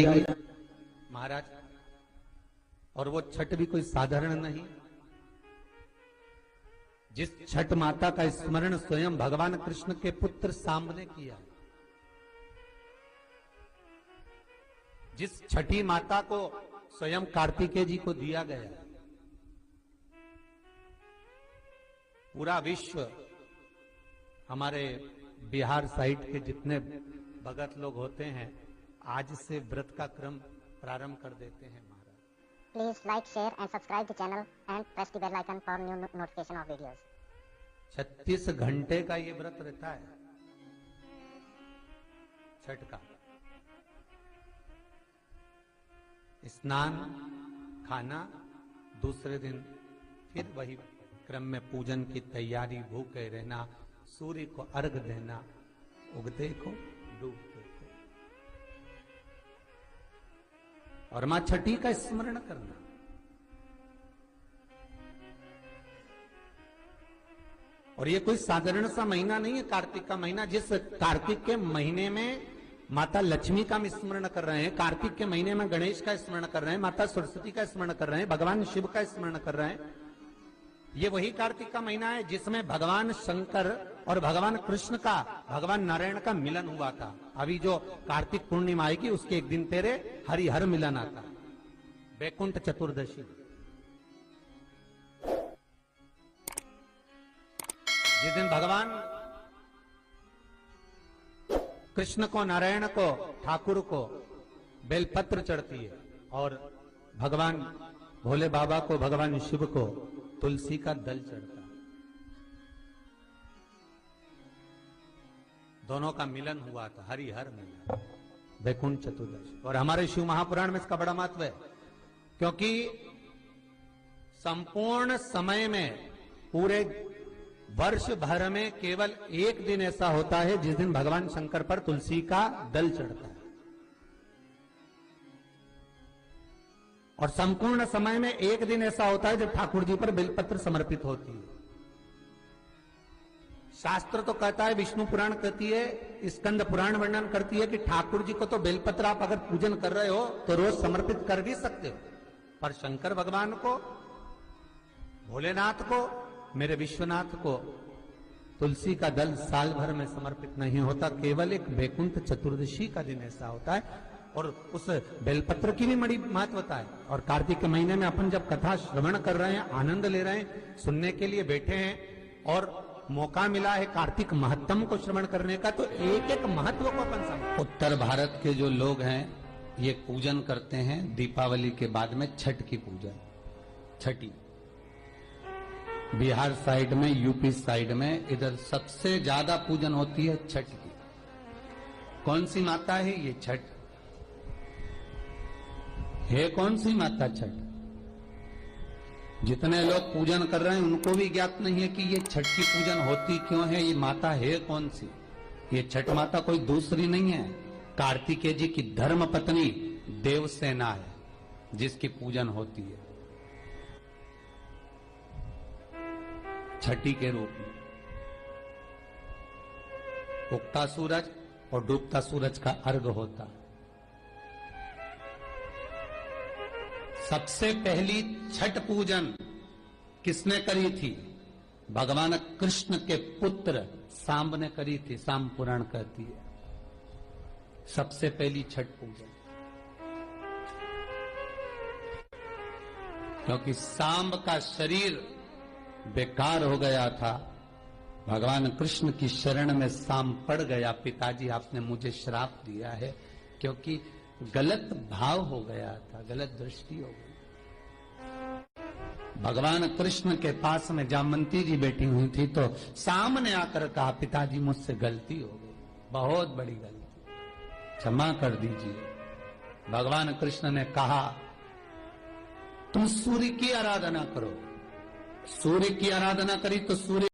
महाराज, और वो छठ भी कोई साधारण नहीं। जिस छठ माता का स्मरण स्वयं भगवान कृष्ण के पुत्र सांब ने किया, जिस छठी माता को स्वयं कार्तिकेय जी को दिया गया, पूरा विश्व, हमारे बिहार साइड के जितने भगत लोग होते हैं आज से व्रत का क्रम प्रारंभ कर देते हैं। महाराज, please like, share and subscribe the channel and press the bell icon for new notification of videos. 36 घंटे का ये व्रत रहता है छठ का। स्नान, खाना, दूसरे दिन फिर वही क्रम में पूजन की तैयारी, भूखे रहना, सूर्य को अर्घ देना, उगते को डूबते को, और मां छठी का स्मरण करना। और ये कोई साधारण सा महीना नहीं है कार्तिक का महीना। जिस कार्तिक के महीने में माता लक्ष्मी का हम स्मरण कर रहे हैं, कार्तिक के महीने में गणेश का स्मरण कर रहे हैं, माता सरस्वती का स्मरण कर रहे हैं, भगवान शिव का स्मरण कर रहे हैं, ये वही कार्तिक का महीना है जिसमें भगवान शंकर और भगवान कृष्ण का, भगवान नारायण का मिलन हुआ था। अभी जो कार्तिक पूर्णिमा आएगी उसके एक दिन तेरे हरिहर मिलन आता, वैकुंठ चतुर्दशी। जिस दिन भगवान कृष्ण को, नारायण को, ठाकुर को बेलपत्र चढ़ती है और भगवान भोले बाबा को, भगवान शिव को तुलसी का दल चढ़ता है। दोनों का मिलन हुआ था, हरिहर मिलन, वैकुंठ चतुर्दशी। और हमारे शिव महापुराण में इसका बड़ा महत्व है, क्योंकि संपूर्ण समय में, पूरे वर्ष भर में केवल एक दिन ऐसा होता है जिस दिन भगवान शंकर पर तुलसी का दल चढ़ता है, और संपूर्ण समय में एक दिन ऐसा होता है जब ठाकुर जी पर बेलपत्र समर्पित होती है। शास्त्र तो कहता है, विष्णु पुराण कहती है, स्कंद पुराण वर्णन करती है कि ठाकुर जी को तो बेलपत्र आप अगर पूजन कर रहे हो तो रोज समर्पित कर भी सकते हो, पर शंकर भगवान को, भोलेनाथ को, मेरे विश्वनाथ को तुलसी का दल साल भर में समर्पित नहीं होता। केवल एक वैकुंठ चतुर्दशी का दिन ऐसा होता है, और उस बेलपत्र की भी बड़ी महत्वता है। और कार्तिक के महीने में अपन जब कथा श्रवण कर रहे हैं, आनंद ले रहे हैं, सुनने के लिए बैठे हैं और मौका मिला है कार्तिक महत्तम को श्रवण करने का, तो एक एक महत्व को अपन समझ। उत्तर भारत के जो लोग हैं ये पूजन करते हैं दीपावली के बाद में छठ की पूजन, छठी। बिहार साइड में, यूपी साइड में, इधर सबसे ज्यादा पूजन होती है छठ की। कौन सी माता है ये? छठ है। कौन सी माता? छठ। जितने लोग पूजन कर रहे हैं उनको भी ज्ञात नहीं है कि ये छठ की पूजन होती क्यों है, ये माता है कौन सी। ये छठ माता कोई दूसरी नहीं है, कार्तिकेय जी की धर्म पत्नी देवसेना है जिसकी पूजन होती है छठी के रूप में। उगता सूरज और डूबता सूरज का अर्घ होता। सबसे पहली छठ पूजन किसने करी थी? भगवान कृष्ण के पुत्र सांब ने करी थी। सांब पुराण कहती है सबसे पहली छठ पूजन, क्योंकि सांब का शरीर बेकार हो गया था। भगवान कृष्ण की शरण में सांब पड़ गया। पिताजी आपने मुझे श्राप दिया है, क्योंकि गलत भाव हो गया था, गलत दृष्टि हो गई। भगवान कृष्ण के पास में जामवंती जी बैठी हुई थी तो सामने आकर कहा, पिताजी मुझसे गलती हो गई, बहुत बड़ी गलती, क्षमा कर दीजिए। भगवान कृष्ण ने कहा, तुम सूर्य की आराधना करो। सूर्य की आराधना करी तो सूर्य